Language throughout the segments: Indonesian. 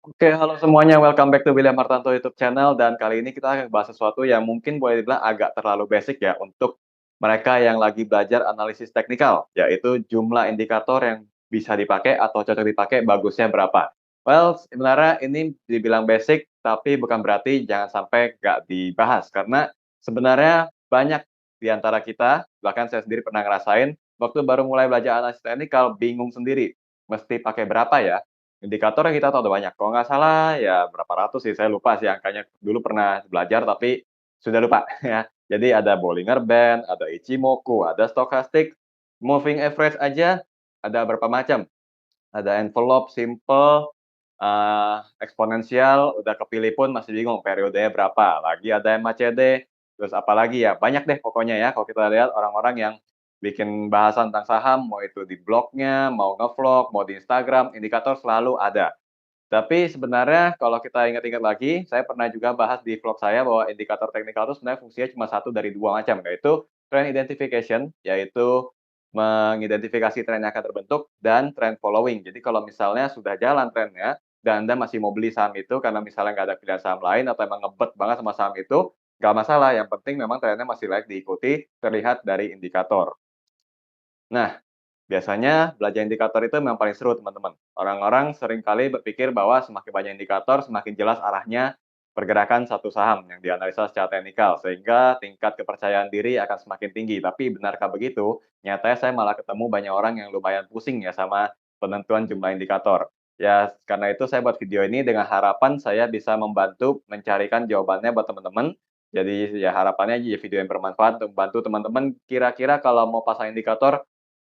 Oke, halo semuanya, welcome back to William Hartanto YouTube channel, dan kali ini kita akan bahas sesuatu yang mungkin boleh dibilang agak terlalu basic ya untuk mereka yang lagi belajar analisis teknikal, yaitu jumlah indikator yang bisa dipakai atau cocok dipakai bagusnya berapa. Well, sebenarnya ini dibilang basic, tapi bukan berarti jangan sampai nggak dibahas, karena sebenarnya banyak di antara kita, bahkan saya sendiri pernah ngerasain, waktu baru mulai belajar analisis teknikal, bingung sendiri, mesti pakai berapa ya. Indikator yang kita tahu ada banyak, kalau nggak salah ya berapa ratus sih, saya lupa sih angkanya, dulu pernah belajar tapi sudah lupa ya. Jadi ada Bollinger Band, ada Ichimoku, ada Stochastic, moving average aja ada berapa macam, ada envelope, simple, eksponensial, udah kepilih pun masih bingung periodenya berapa, lagi ada MACD, terus apalagi ya, banyak deh pokoknya ya kalau kita lihat orang-orang yang bikin bahasan tentang saham, mau itu di blognya, mau ngevlog, mau di Instagram, indikator selalu ada. Tapi sebenarnya kalau kita ingat-ingat lagi, saya pernah juga bahas di vlog saya bahwa indikator teknikal itu sebenarnya fungsinya cuma satu dari 2 macam, yaitu trend identification, yaitu mengidentifikasi tren yang akan terbentuk, dan trend following. Jadi kalau misalnya sudah jalan trennya, dan Anda masih mau beli saham itu karena misalnya nggak ada pilihan saham lain atau emang ngebet banget sama saham itu, nggak masalah, yang penting memang trennya masih layak diikuti, terlihat dari indikator. Nah, biasanya belajar indikator itu memang paling seru teman-teman. Orang-orang seringkali berpikir bahwa semakin banyak indikator, semakin jelas arahnya pergerakan satu saham yang dianalisa secara teknikal, sehingga tingkat kepercayaan diri akan semakin tinggi. Tapi benarkah begitu? Nyatanya saya malah ketemu banyak orang yang lumayan pusing ya sama penentuan jumlah indikator. Ya, karena itu saya buat video ini dengan harapan saya bisa membantu mencarikan jawabannya buat teman-teman. Jadi ya harapannya ya video yang bermanfaat untuk membantu teman-teman kira-kira kalau mau pasang indikator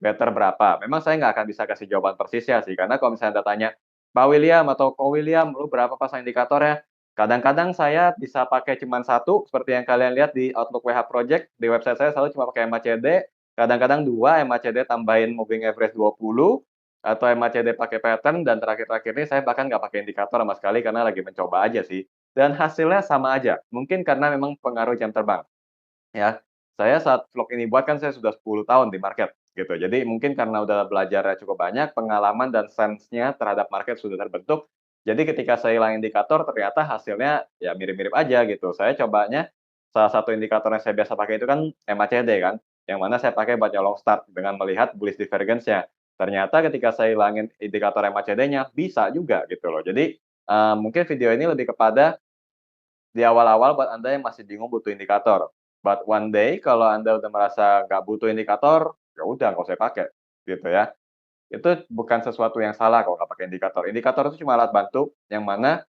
better berapa? Memang saya nggak akan bisa kasih jawaban persisnya sih, karena kalau misalnya Anda tanya, "Pak William atau Ko William, lu berapa pasang indikatornya?" Kadang-kadang saya bisa pakai cuman satu, seperti yang kalian lihat di Outlook WH Project, di website saya selalu cuma pakai MACD, kadang-kadang 2 MACD tambahin moving average 20, atau MACD pakai pattern, dan terakhir-terakhir ini saya bahkan nggak pakai indikator sama sekali karena lagi mencoba aja sih. Dan hasilnya sama aja, mungkin karena memang pengaruh jam terbang. Ya, saya saat vlog ini buat kan saya sudah 10 tahun di market, gitu. Jadi mungkin karena udah belajarnya cukup banyak, pengalaman dan sense-nya terhadap market sudah terbentuk, jadi ketika saya hilang indikator ternyata hasilnya ya mirip-mirip aja gitu. Saya cobanya, salah satu indikator yang saya biasa pakai itu kan MACD kan, yang mana saya pakai buat nyolong start dengan melihat bullish divergence-nya. Ternyata ketika saya hilangin indikator MACD-nya, bisa juga gitu loh. Jadi, mungkin video ini lebih kepada di awal-awal buat Anda yang masih bingung butuh indikator. But one day kalau Anda udah merasa nggak butuh indikator, ya udah nggak usah pakai, gitu ya. Itu bukan sesuatu yang salah kalau nggak pakai indikator. Indikator itu cuma alat bantu yang mana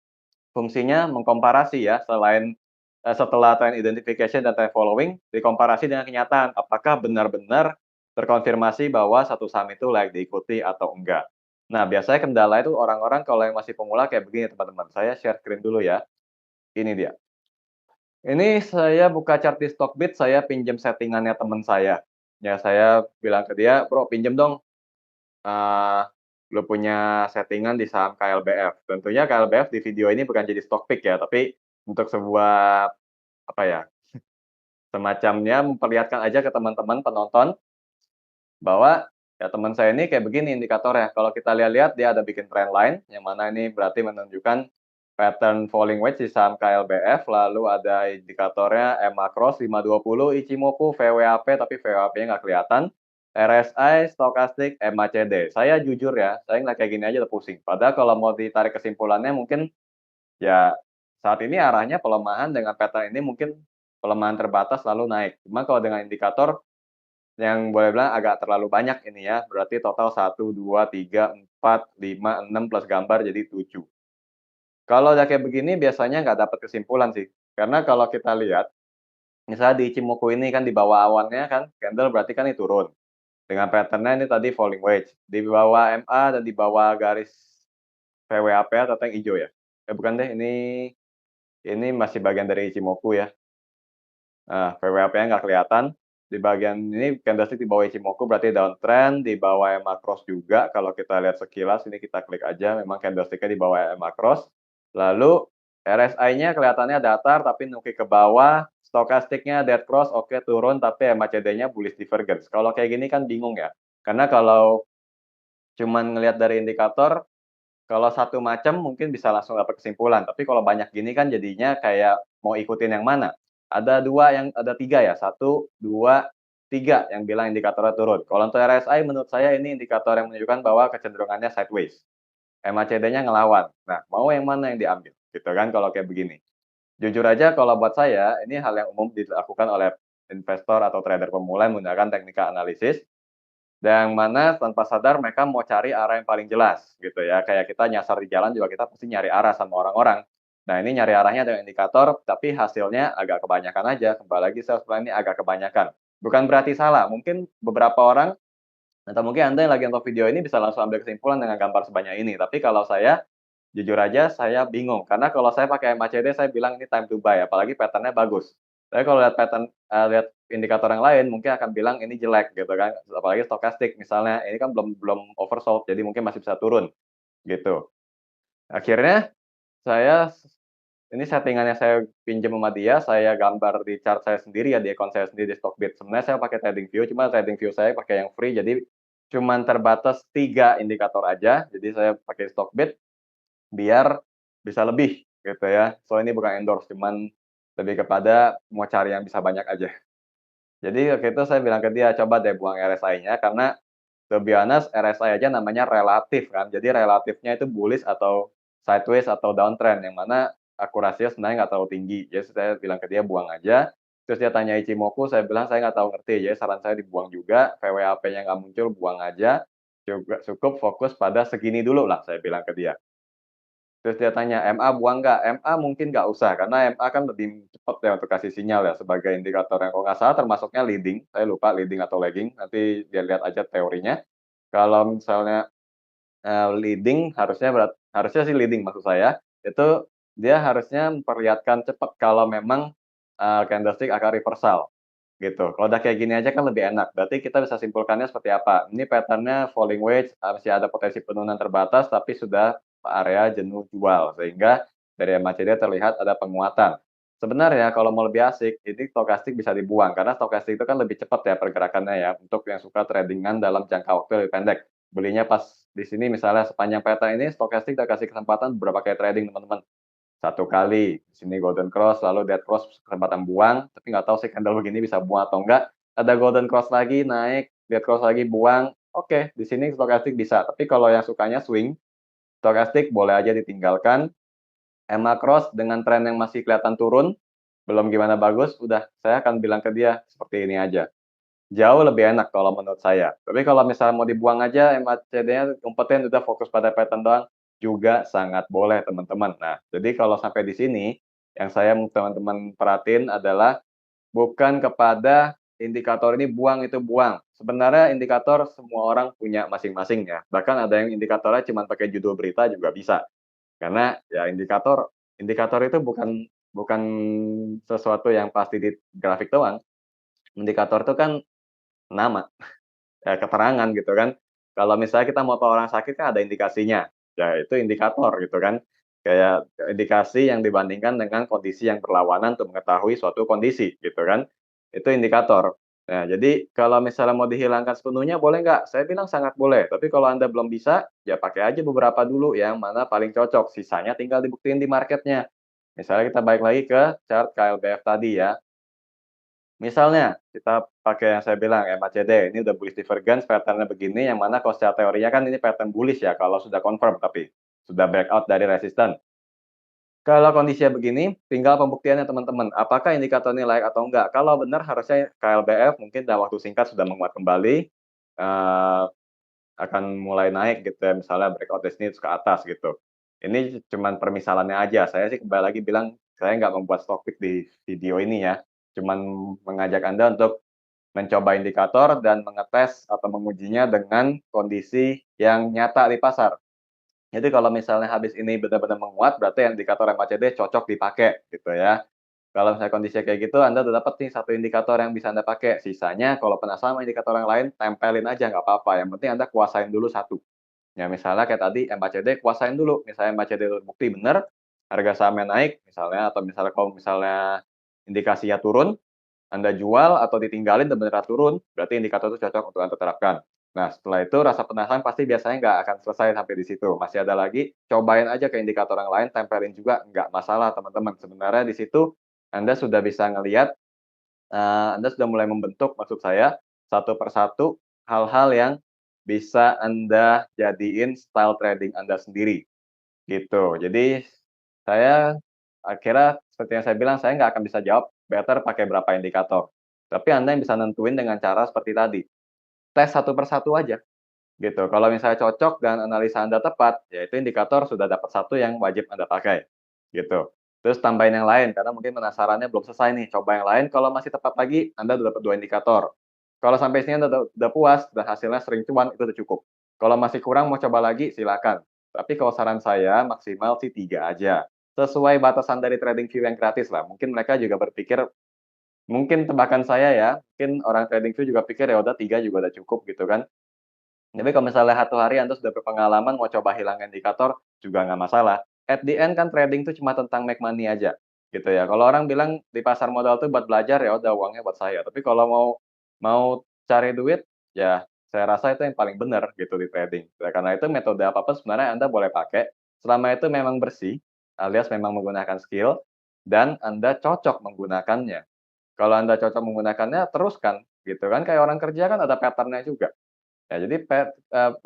fungsinya mengkomparasi ya, selain, setelah trend identification dan trend following, dikomparasi dengan kenyataan. Apakah benar-benar terkonfirmasi bahwa satu saham itu layak diikuti atau enggak. Nah, biasanya kendala itu orang-orang kalau yang masih pemula kayak begini teman-teman, saya share screen dulu ya, ini dia. Ini saya buka chart di Stockbit, saya pinjam settingannya temen saya. Ya saya bilang ke dia, "Bro, pinjem dong, eee, lu punya settingan di saham KLBF." Tentunya KLBF di video ini bukan jadi stock pick ya, tapi untuk sebuah, apa ya, semacamnya memperlihatkan aja ke teman-teman penonton bahwa, ya teman saya ini kayak begini indikatornya, kalau kita lihat-lihat dia ada bikin trendline, yang mana ini berarti menunjukkan pattern falling wedge di saham KLBF, lalu ada indikatornya EMA Cross 520, Ichimoku, VWAP, tapi VWAP-nya nggak kelihatan, RSI, Stochastic, MACD. Saya jujur ya, saya ngeliat kayak gini aja udah pusing. Padahal kalau mau ditarik kesimpulannya mungkin, ya saat ini arahnya pelemahan dengan pattern ini mungkin pelemahan terbatas lalu naik. Cuma kalau dengan indikator yang boleh bilang agak terlalu banyak ini ya, berarti total 1, 2, 3, 4, 5, 6 plus gambar jadi 7. Kalau udah kayak begini biasanya nggak dapat kesimpulan sih, karena kalau kita lihat, misalnya di Ichimoku ini kan di bawah awannya kan candle berarti kan ini turun, dengan pattern-nya ini tadi falling wedge, di bawah MA dan di bawah garis VWAP atau yang ijo ya? Eh bukan deh, ini masih bagian dari Ichimoku ya. Nah, VWAP-nya nggak kelihatan, di bagian ini candlestick di bawah Ichimoku berarti downtrend, di bawah EMA Cross juga kalau kita lihat sekilas, ini kita klik aja memang candlestick-nya di bawah EMA Cross. Lalu RSI-nya kelihatannya datar tapi nukik ke bawah, stokastiknya dead cross, oke turun tapi MACD-nya bullish divergence. Kalau kayak gini kan bingung ya, karena kalau cuman ngelihat dari indikator, Kalau satu macam mungkin bisa langsung dapat kesimpulan, tapi kalau banyak gini kan jadinya kayak mau ikutin yang mana. Ada 3 ya, satu, 2, 3 yang bilang indikatornya turun. Kalau untuk RSI menurut saya ini indikator yang menunjukkan bahwa kecenderungannya sideways, MACD-nya ngelawan. Nah, mau yang mana yang diambil, gitu kan kalau kayak begini. Jujur aja kalau buat saya, ini hal yang umum dilakukan oleh investor atau trader pemula yang menggunakan teknik analisis, yang mana tanpa sadar mereka mau cari arah yang paling jelas gitu ya, kayak kita nyasar di jalan juga kita pasti nyari arah sama orang-orang. Nah ini nyari arahnya dengan indikator, tapi hasilnya agak kebanyakan aja, kembali lagi saya bilang ini agak kebanyakan. Bukan berarti salah, mungkin beberapa orang atau mungkin Anda yang lagi nonton video ini bisa langsung ambil kesimpulan dengan gambar sebanyak ini, tapi kalau saya, jujur aja saya bingung, karena kalau saya pakai MACD saya bilang ini time to buy, apalagi pattern-nya bagus. Tapi kalau lihat pattern lihat indikator yang lain mungkin akan bilang ini jelek gitu kan, apalagi stokastik misalnya, ini kan belum belum oversold, jadi mungkin masih bisa turun, gitu. Akhirnya saya ini settingan yang saya pinjam sama dia, saya gambar di chart saya sendiri ya, di akun saya sendiri di Stockbit. Sebenarnya saya pakai TradingView, cuma TradingView saya pakai yang free, jadi cuman terbatas 3 indikator aja, jadi saya pakai Stockbit biar bisa lebih gitu ya. So ini bukan endorse, cuman lebih kepada mau cari yang bisa banyak aja. Jadi waktu itu saya bilang ke dia, "Coba deh buang RSI-nya," karena to be honest RSI aja namanya relatif kan, jadi relatifnya itu bullish atau sideways atau downtrend, yang mana akurasinya sebenarnya nggak terlalu tinggi. Jadi saya bilang ke dia, "Buang aja." Terus dia tanya Ichimoku, saya bilang, "Saya nggak tahu ngerti." Jadi saran saya dibuang juga, VWAP-nya nggak muncul, buang aja, juga cukup fokus pada segini dulu lah, saya bilang ke dia. Terus dia tanya, "MA buang nggak?" MA mungkin nggak usah, karena MA kan lebih cepat ya untuk kasih sinyal ya, sebagai indikator yang kalau nggak salah termasuknya leading, saya lupa leading atau lagging, nanti dia lihat aja teorinya. Kalau misalnya, leading harusnya sih leading maksud saya, itu dia harusnya memperlihatkan cepat kalau memang, candlestick akan reversal, gitu. Kalau udah kayak gini aja kan lebih enak, berarti kita bisa simpulkannya seperti apa, ini pattern-nya falling wedge, masih ada potensi penurunan terbatas, tapi sudah area jenuh jual, sehingga dari MACD terlihat ada penguatan. Sebenarnya kalau mau lebih asik, ini stokastik bisa dibuang, karena stokastik itu kan lebih cepat ya pergerakannya ya, untuk yang suka trading-an dalam jangka waktu lebih pendek. Belinya pas di sini misalnya sepanjang pattern ini stokastik udah kasih kesempatan beberapa kali trading teman-teman. Satu kali, di sini golden cross, lalu dead cross kesempatan buang, tapi nggak tahu sih candle begini bisa buang atau enggak. Ada golden cross lagi, naik, dead cross lagi, buang. Oke, di sini stokastik bisa. Tapi kalau yang sukanya swing, stokastik boleh aja ditinggalkan. EMA cross dengan tren yang masih kelihatan turun, belum gimana bagus, udah saya akan bilang ke dia seperti ini aja. Jauh lebih enak kalau menurut saya. Tapi kalau misalnya mau dibuang aja MACD-nya, umpetin udah fokus pada pattern doang, juga sangat boleh teman-teman. Nah, jadi kalau sampai di sini, yang saya mau teman-teman perhatiin adalah bukan kepada indikator ini buang, itu buang. Sebenarnya indikator semua orang punya masing-masing ya. Bahkan ada yang indikatornya cuma pakai judul berita juga bisa. Karena ya indikator indikator itu bukan bukan sesuatu yang pasti di grafik doang. Indikator itu kan nama. Keterangan gitu kan. Kalau misalnya kita mau tahu orang sakit kan ada indikasinya, ya itu indikator gitu kan. Kayak indikasi yang dibandingkan dengan kondisi yang berlawanan untuk mengetahui suatu kondisi gitu kan, itu indikator. Nah jadi kalau misalnya mau dihilangkan sepenuhnya boleh nggak? Saya bilang sangat boleh, tapi kalau Anda belum bisa, ya pakai aja beberapa dulu yang mana paling cocok, sisanya tinggal dibuktiin di marketnya. Misalnya kita balik lagi ke chart KLBF tadi ya. Misalnya, kita pakai yang saya bilang MACD, ini udah bullish divergence, pattern-nya begini, yang mana kalau secara teorinya kan ini pattern bullish ya, kalau sudah confirm tapi, sudah breakout dari resisten. Kalau kondisinya begini, tinggal pembuktiannya teman-teman, apakah indikator ini layak atau enggak. Kalau benar harusnya KLBF mungkin dalam waktu singkat sudah menguat kembali, akan mulai naik gitu ya, misalnya breakout di sini terus ke atas gitu. Ini cuman permisalannya aja, saya sih kembali lagi bilang, saya nggak membuat stock pick di video ini ya, cuman mengajak Anda untuk mencoba indikator dan mengetes atau mengujinya dengan kondisi yang nyata di pasar. Jadi kalau misalnya habis ini benar-benar menguat, berarti indikator MACD cocok dipakai gitu ya. Kalau misalnya kondisinya kayak gitu, Anda udah dapat nih satu indikator yang bisa Anda pakai. Sisanya kalau penasaran sama indikator yang lain, tempelin aja nggak apa-apa. Yang penting Anda kuasain dulu satu. Ya misalnya kayak tadi MACD kuasain dulu. Misalnya MACD terbukti benar, harga sahamnya naik misalnya, atau misalnya kalau misalnya indikasinya turun, Anda jual atau ditinggalin dan beneran turun, berarti indikator itu cocok untuk Anda terapkan. Nah, setelah itu rasa penasaran pasti biasanya nggak akan selesai sampai di situ, masih ada lagi, cobain aja ke indikator yang lain, tempelin juga, nggak masalah teman-teman. Sebenarnya di situ Anda sudah bisa ngelihat, Anda sudah mulai membentuk maksud saya, satu persatu hal-hal yang bisa Anda jadiin style trading Anda sendiri, gitu. Jadi, saya akhirnya seperti yang saya bilang, saya nggak akan bisa jawab better pakai berapa indikator. Tapi Anda yang bisa nentuin dengan cara seperti tadi, tes satu persatu aja. Gitu, kalau misalnya cocok dan analisa Anda tepat, ya itu indikator sudah dapat satu yang wajib Anda pakai, gitu. Terus tambahin yang lain, karena mungkin penasarannya belum selesai nih, coba yang lain, kalau masih tepat lagi, Anda udah dapat 2 indikator. Kalau sampai sini Anda udah puas dan hasilnya sering cuan, itu udah cukup. Kalau masih kurang mau coba lagi, silakan. Tapi kalau saran saya, maksimal sih 3 aja. Sesuai batasan dari TradingView yang gratis lah. Mungkin mereka juga berpikir, mungkin tebakan saya ya, mungkin orang TradingView juga pikir, ya udah 3 juga udah cukup gitu kan. Tapi kalau misalnya satu hari Anda sudah berpengalaman mau coba hilangin indikator, juga nggak masalah. At the end kan trading itu cuma tentang make money aja, gitu ya. Kalau orang bilang di pasar modal tuh buat belajar, ya udah uangnya buat saya. Tapi kalau mau mau cari duit, ya saya rasa itu yang paling benar gitu di trading. Ya, karena itu metode apapun sebenarnya Anda boleh pakai, selama itu memang bersih, alias memang menggunakan skill, dan Anda cocok menggunakannya. Kalau Anda cocok menggunakannya, teruskan, gitu kan. Kayak orang kerja kan ada pattern-nya juga. Ya, jadi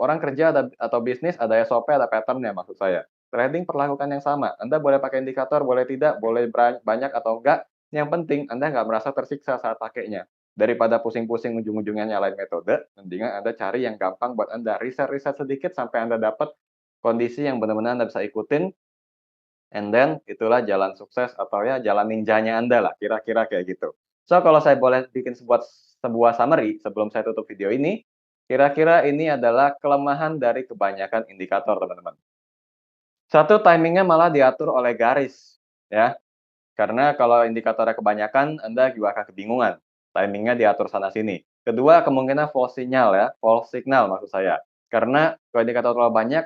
orang kerja atau bisnis ada SOP, ada pattern-nya maksud saya. Trading perlakukan yang sama. Anda boleh pakai indikator, boleh tidak, boleh banyak atau enggak, yang penting Anda nggak merasa tersiksa saat pakainya. Daripada pusing-pusing ujung-ujungnya nyalain metode, mendingan Anda cari yang gampang buat Anda. Riset-riset sedikit sampai Anda dapat kondisi yang benar-benar Anda bisa ikutin, and then itulah jalan sukses atau ya jalan ninjanya Anda lah, kira-kira kayak gitu. So, kalau saya boleh bikin sebuah summary sebelum saya tutup video ini, kira-kira ini adalah kelemahan dari kebanyakan indikator, teman-teman. Satu, timingnya malah diatur oleh garis, ya. Karena kalau indikatornya kebanyakan, Anda juga akan kebingungan. Timingnya diatur sana-sini. Kedua, kemungkinan false signal ya, false signal maksud saya. Karena kalau indikator terlalu banyak,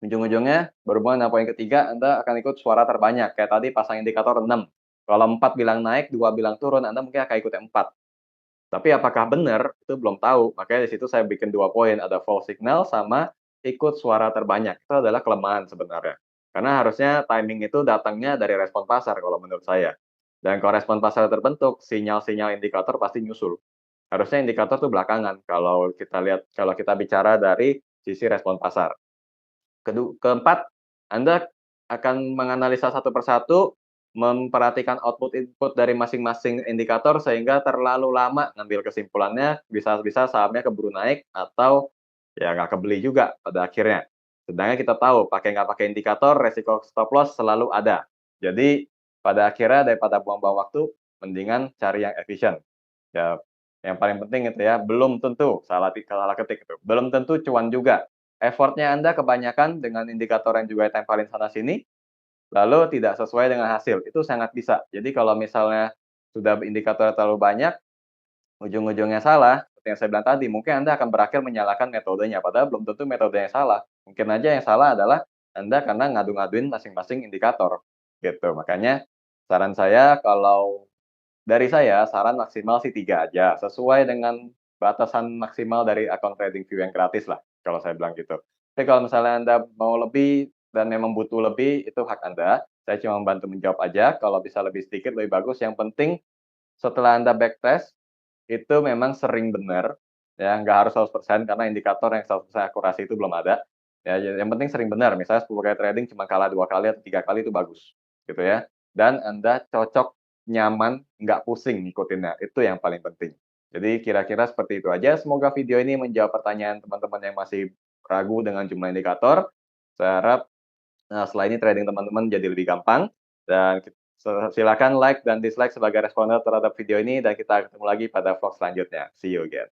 ujung-ujungnya berhubungan dengan poin ketiga, Anda akan ikut suara terbanyak. Kayak tadi pasang indikator 6. Kalau 4 bilang naik, 2 bilang turun, Anda mungkin akan ikut 4. Tapi apakah benar, itu belum tahu. Makanya di situ saya bikin 2 poin, ada false signal sama ikut suara terbanyak. Itu adalah kelemahan sebenarnya. Karena harusnya timing itu datangnya dari respon pasar kalau menurut saya. Dan kalau respon pasar terbentuk, sinyal-sinyal indikator pasti nyusul. Harusnya indikator itu belakangan kalau kita lihat, kalau kita bicara dari sisi respon pasar. Keempat, Anda akan menganalisa satu persatu, memperhatikan output input dari masing-masing indikator sehingga terlalu lama ngambil kesimpulannya, bisa-bisa sahamnya keburu naik atau ya nggak kebeli juga pada akhirnya. Sedangkan kita tahu pakai nggak pakai indikator, resiko stop loss selalu ada. Jadi pada akhirnya daripada buang-buang waktu, mendingan cari yang efisien. Ya, yang paling penting itu ya, belum tentu, salah ketik itu, belum tentu cuan juga. Effort-nya Anda kebanyakan dengan indikator yang juga tempelin sana sini, lalu tidak sesuai dengan hasil, itu sangat bisa. Jadi kalau misalnya sudah indikator terlalu banyak, ujung-ujungnya salah, seperti yang saya bilang tadi, mungkin Anda akan berakhir menyalahkan metodenya, padahal belum tentu metodenya salah. Mungkin aja yang salah adalah Anda karena ngadu-ngaduin masing-masing indikator, gitu. Makanya saran saya kalau dari saya, saran maksimal sih 3 aja, sesuai dengan batasan maksimal dari akun TradingView yang gratis lah, kalau saya bilang gitu. Tapi kalau misalnya Anda mau lebih dan memang butuh lebih, itu hak Anda. Saya cuma membantu menjawab aja, kalau bisa lebih sedikit lebih bagus. Yang penting setelah Anda backtest, itu memang sering benar, ya nggak harus 100% karena indikator yang 100% akurasi itu belum ada. Ya, yang penting sering benar, misalnya 10 kali trading cuma kalah 2 kali atau 3 kali itu bagus, gitu ya. Dan Anda cocok, nyaman, nggak pusing ngikutinnya, itu yang paling penting. Jadi kira-kira seperti itu aja, semoga video ini menjawab pertanyaan teman-teman yang masih ragu dengan jumlah indikator. Saya harap, setelah ini trading teman-teman jadi lebih gampang, dan silakan like dan dislike sebagai responder terhadap video ini, dan kita ketemu lagi pada vlog selanjutnya. See you again.